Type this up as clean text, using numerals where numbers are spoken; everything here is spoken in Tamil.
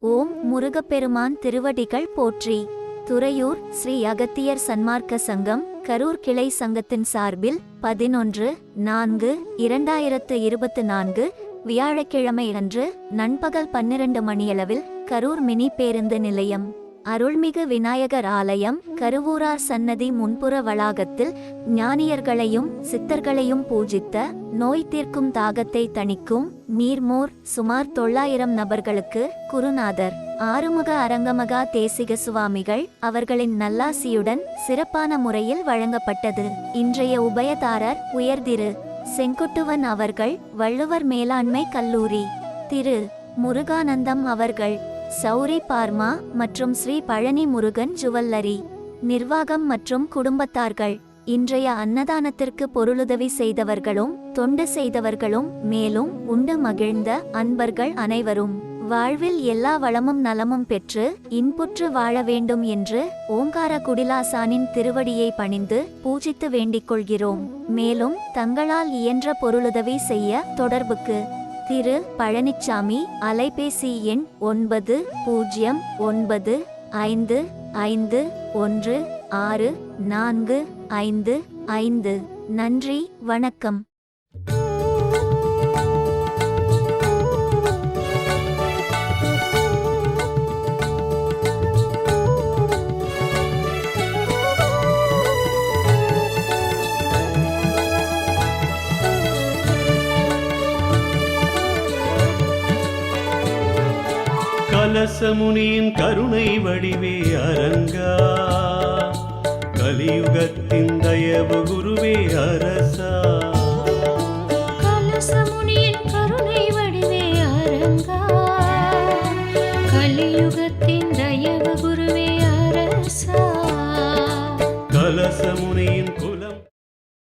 ஓம் முருகப்பெருமான் திருவடிகள் போற்றி. துறையூர் ஸ்ரீ அகத்தியர் சன்மார்க்க சங்கம் கரூர் கிளை சங்கத்தின் சார்பில் 11/4/2024 வியாழக்கிழமை அன்று நண்பகல் 12 மணியளவில் கரூர் மினி பேருந்து நிலையம் அருள்மிகு விநாயகர் ஆலயம் கருவூரார் சன்னதி முன்புற வளாகத்தில் ஞானியர்களையும் சித்தர்களையும் பூஜித்த நோய் தீர்க்கும் தாகத்தை தணிக்கும் நீர்மோர் சுமார் 900 நபர்களுக்கு குருநாதர் ஆறுமுக அரங்கமகா தேசிக சுவாமிகள் அவர்களின் நல்லாசியுடன் சிறப்பான முறையில் வழங்கப்பட்டது. இன்றைய உபயதாரர் உயர்திரு செங்குட்டுவன் அவர்கள் வள்ளுவர் மேலாண்மை கல்லூரி, திரு முருகானந்தம் அவர்கள் சௌரி பார்மா மற்றும் ஸ்ரீ பழனி முருகன் ஜுவல்லரி நிர்வாகம் மற்றும் குடும்பத்தார்கள். இன்றைய அன்னதானத்திற்கு பொருளுதவி செய்தவர்களும் தொண்டு செய்தவர்களும் மேலும் உண்டு மகிழ்ந்த அன்பர்கள் அனைவரும் வாழ்வில் எல்லா வளமும் நலமும் பெற்று இன்புற்று வாழ வேண்டும் என்று ஓங்கார குடிலாசானின் திருவடியை பணிந்து பூஜித்து வேண்டிக் கொள்கிறோம். மேலும் தங்களால் இயன்ற பொருளுதவி செய்ய தொடர்புக்கு திரு பழனிச்சாமி, அலைபேசி எண் 9095516455. நன்றி, வணக்கம். கலசமுனியின் கருணை வடிவே அரங்கா, கலியுகத்தின் தயவு குருவே அரசா. கலசமுனியின் கருணை வடிவே அரங்கா, கலியுகத்தின் தயவு குருவே அரசா. கலசமுனியின்